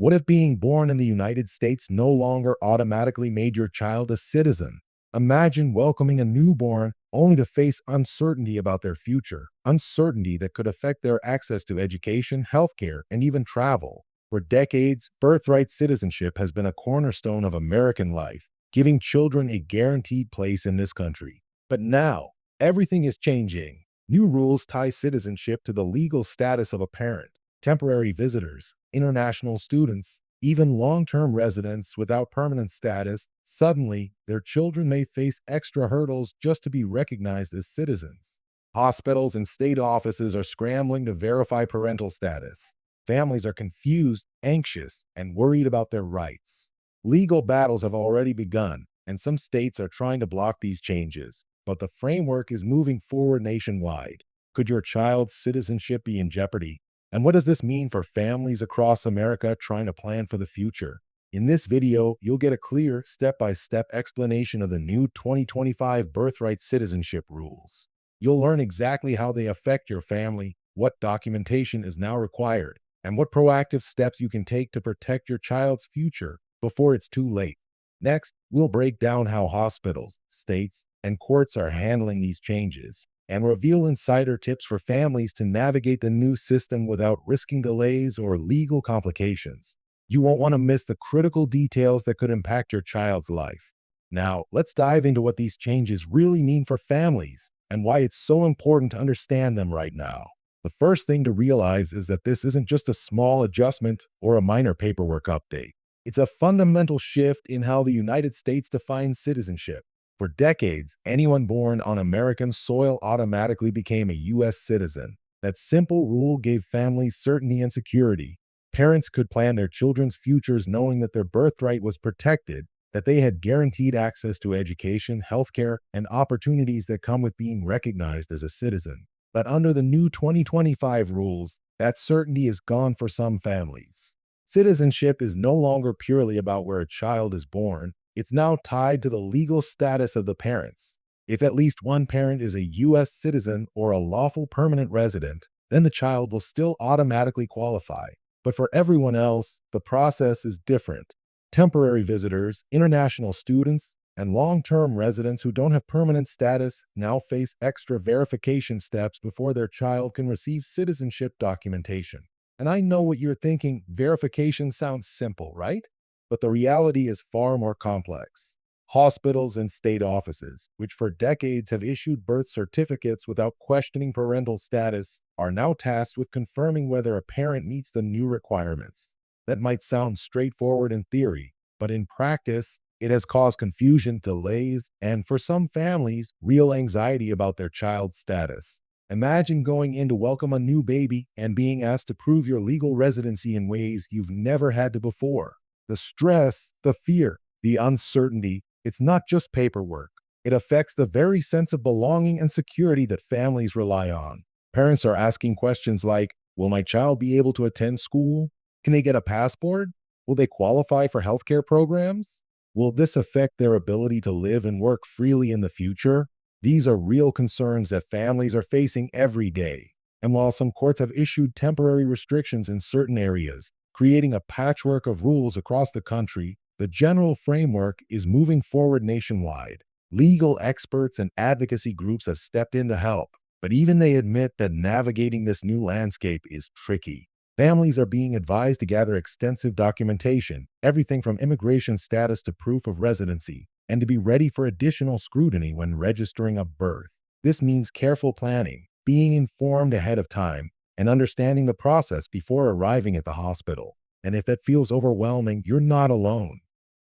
What if being born in the United States no longer automatically made your child a citizen? Imagine welcoming a newborn only to face uncertainty about their future, uncertainty that could affect their access to education, healthcare, and even travel. For decades, birthright citizenship has been a cornerstone of American life, giving children a guaranteed place in this country. But now, everything is changing. New rules tie citizenship to the legal status of a parent. Temporary visitors, international students, even long-term residents without permanent status, suddenly their children may face extra hurdles just to be recognized as citizens. Hospitals and state offices are scrambling to verify parental status. Families are confused, anxious, and worried about their rights. Legal battles have already begun, and some states are trying to block these changes, but the framework is moving forward nationwide. Could your child's citizenship be in jeopardy? And what does this mean for families across America trying to plan for the future? In this video, you'll get a clear, step-by-step explanation of the new 2025 Birthright Citizenship rules. You'll learn exactly how they affect your family, what documentation is now required, and what proactive steps you can take to protect your child's future before it's too late. Next, we'll break down how hospitals, states, and courts are handling these changes, and reveal insider tips for families to navigate the new system without risking delays or legal complications. You won't want to miss the critical details that could impact your child's life. Now, let's dive into what these changes really mean for families and why it's so important to understand them right now. The first thing to realize is that this isn't just a small adjustment or a minor paperwork update. It's a fundamental shift in how the United States defines citizenship. For decades, anyone born on American soil automatically became a U.S. citizen. That simple rule gave families certainty and security. Parents could plan their children's futures knowing that their birthright was protected, that they had guaranteed access to education, healthcare, and opportunities that come with being recognized as a citizen. But under the new 2025 rules, that certainty is gone for some families. Citizenship is no longer purely about where a child is born. It's now tied to the legal status of the parents. If at least one parent is a U.S. citizen or a lawful permanent resident, then the child will still automatically qualify. But for everyone else, the process is different. Temporary visitors, international students, and long-term residents who don't have permanent status now face extra verification steps before their child can receive citizenship documentation. And I know what you're thinking, verification sounds simple, right? But the reality is far more complex. Hospitals and state offices, which for decades have issued birth certificates without questioning parental status, are now tasked with confirming whether a parent meets the new requirements. That might sound straightforward in theory, but in practice, it has caused confusion, delays, and for some families, real anxiety about their child's status. Imagine going in to welcome a new baby and being asked to prove your legal residency in ways you've never had to before. The stress, the fear, the uncertainty, it's not just paperwork. It affects the very sense of belonging and security that families rely on. Parents are asking questions like, will my child be able to attend school? Can they get a passport? Will they qualify for healthcare programs? Will this affect their ability to live and work freely in the future? These are real concerns that families are facing every day. And while some courts have issued temporary restrictions in certain areas, creating a patchwork of rules across the country, the general framework is moving forward nationwide. Legal experts and advocacy groups have stepped in to help, but even they admit that navigating this new landscape is tricky. Families are being advised to gather extensive documentation, everything from immigration status to proof of residency, and to be ready for additional scrutiny when registering a birth. This means careful planning, being informed ahead of time, and understanding the process before arriving at the hospital. And if that feels overwhelming, you're not alone.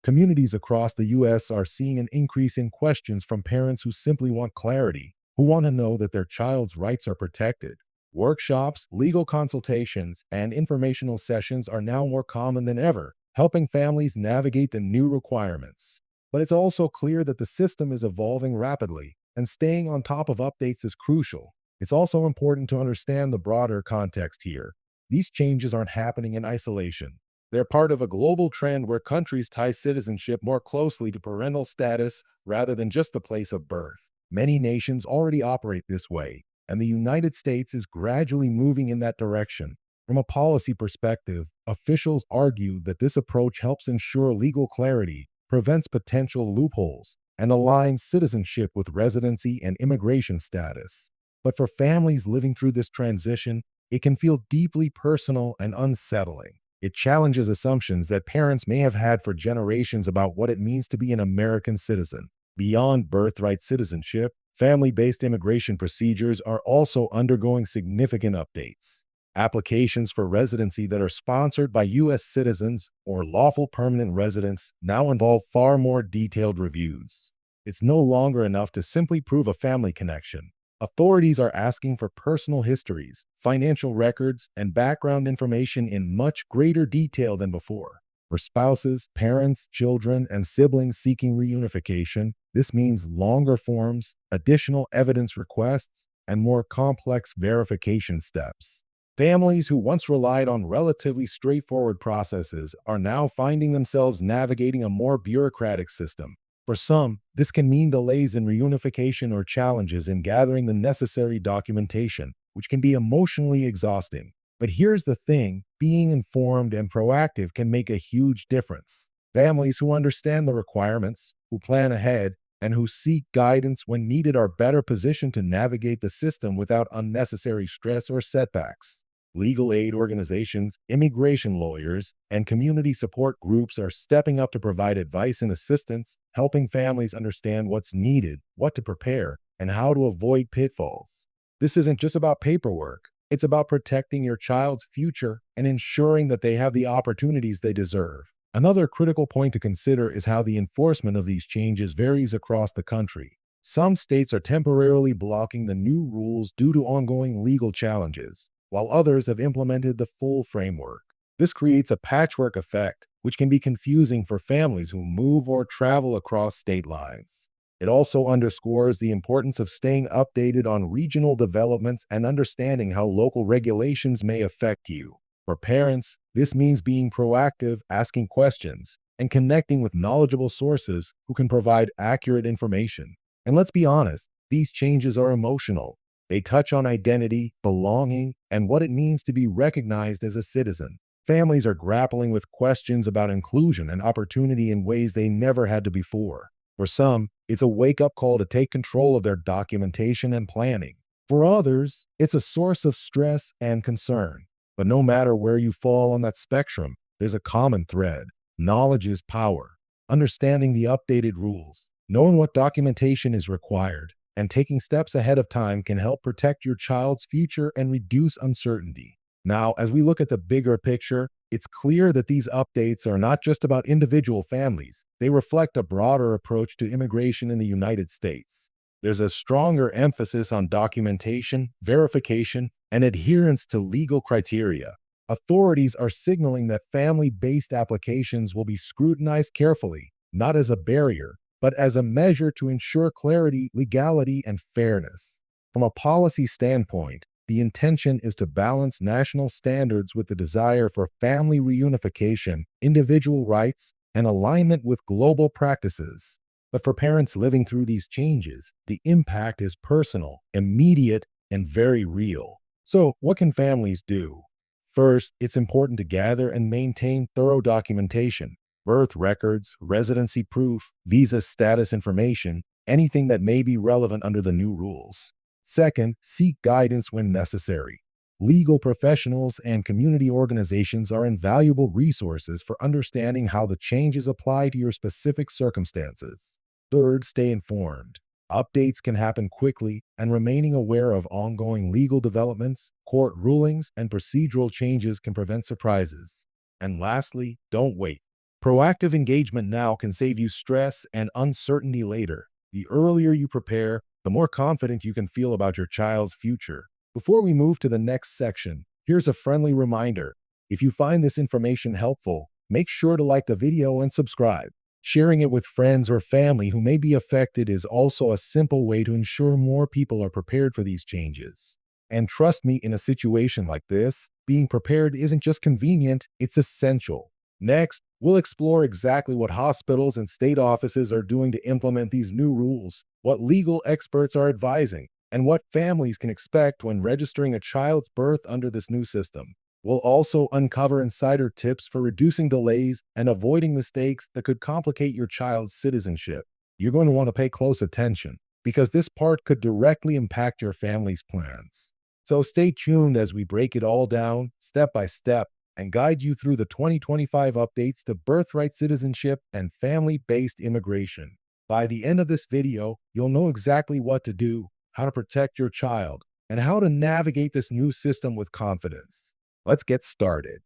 Communities across the U.S. are seeing an increase in questions from parents who simply want clarity, who want to know that their child's rights are protected. Workshops, legal consultations, and informational sessions are now more common than ever, helping families navigate the new requirements. But it's also clear that the system is evolving rapidly, and staying on top of updates is crucial. It's also important to understand the broader context here. These changes aren't happening in isolation. They're part of a global trend where countries tie citizenship more closely to parental status rather than just the place of birth. Many nations already operate this way, and the United States is gradually moving in that direction. From a policy perspective, officials argue that this approach helps ensure legal clarity, prevents potential loopholes, and aligns citizenship with residency and immigration status. But for families living through this transition, it can feel deeply personal and unsettling. It challenges assumptions that parents may have had for generations about what it means to be an American citizen. Beyond birthright citizenship, family-based immigration procedures are also undergoing significant updates. Applications for residency that are sponsored by U.S. citizens or lawful permanent residents now involve far more detailed reviews. It's no longer enough to simply prove a family connection. Authorities are asking for personal histories, financial records, and background information in much greater detail than before. For spouses, parents, children, and siblings seeking reunification, this means longer forms, additional evidence requests, and more complex verification steps. Families who once relied on relatively straightforward processes are now finding themselves navigating a more bureaucratic system. For some, this can mean delays in reunification or challenges in gathering the necessary documentation, which can be emotionally exhausting. But here's the thing, being informed and proactive can make a huge difference. Families who understand the requirements, who plan ahead, and who seek guidance when needed are better positioned to navigate the system without unnecessary stress or setbacks. Legal aid organizations, immigration lawyers, and community support groups are stepping up to provide advice and assistance, helping families understand what's needed, what to prepare, and how to avoid pitfalls. This isn't just about paperwork. It's about protecting your child's future and ensuring that they have the opportunities they deserve. Another critical point to consider is how the enforcement of these changes varies across the country. Some states are temporarily blocking the new rules due to ongoing legal challenges, while others have implemented the full framework. This creates a patchwork effect, which can be confusing for families who move or travel across state lines. It also underscores the importance of staying updated on regional developments and understanding how local regulations may affect you. For parents, this means being proactive, asking questions, and connecting with knowledgeable sources who can provide accurate information. And let's be honest, these changes are emotional. They touch on identity, belonging, and what it means to be recognized as a citizen. Families are grappling with questions about inclusion and opportunity in ways they never had to before. For some, it's a wake-up call to take control of their documentation and planning. For others, it's a source of stress and concern. But no matter where you fall on that spectrum, there's a common thread. Knowledge is power. Understanding the updated rules, knowing what documentation is required, and taking steps ahead of time can help protect your child's future and reduce uncertainty. Now, as we look at the bigger picture, it's clear that these updates are not just about individual families. They reflect a broader approach to immigration in the United States. There's a stronger emphasis on documentation, verification, and adherence to legal criteria. Authorities are signaling that family-based applications will be scrutinized carefully, not as a barrier, but as a measure to ensure clarity, legality, and fairness. From a policy standpoint, the intention is to balance national standards with the desire for family reunification, individual rights, and alignment with global practices. But for parents living through these changes, the impact is personal, immediate, and very real. So, what can families do? First, it's important to gather and maintain thorough documentation. Birth records, residency proof, visa status information, anything that may be relevant under the new rules. Second, seek guidance when necessary. Legal professionals and community organizations are invaluable resources for understanding how the changes apply to your specific circumstances. Third, stay informed. Updates can happen quickly, and remaining aware of ongoing legal developments, court rulings, and procedural changes can prevent surprises. And lastly, don't wait. Proactive engagement now can save you stress and uncertainty later. The earlier you prepare, the more confident you can feel about your child's future. Before we move to the next section, here's a friendly reminder. If you find this information helpful, make sure to like the video and subscribe. Sharing it with friends or family who may be affected is also a simple way to ensure more people are prepared for these changes. And trust me, in a situation like this, being prepared isn't just convenient, it's essential. Next, we'll explore exactly what hospitals and state offices are doing to implement these new rules, what legal experts are advising, and what families can expect when registering a child's birth under this new system. We'll also uncover insider tips for reducing delays and avoiding mistakes that could complicate your child's citizenship. You're going to want to pay close attention because this part could directly impact your family's plans. So stay tuned as we break it all down, step by step, and guide you through the 2025 updates to birthright citizenship and family-based immigration. By the end of this video, you'll know exactly what to do, how to protect your child, and how to navigate this new system with confidence. Let's get started.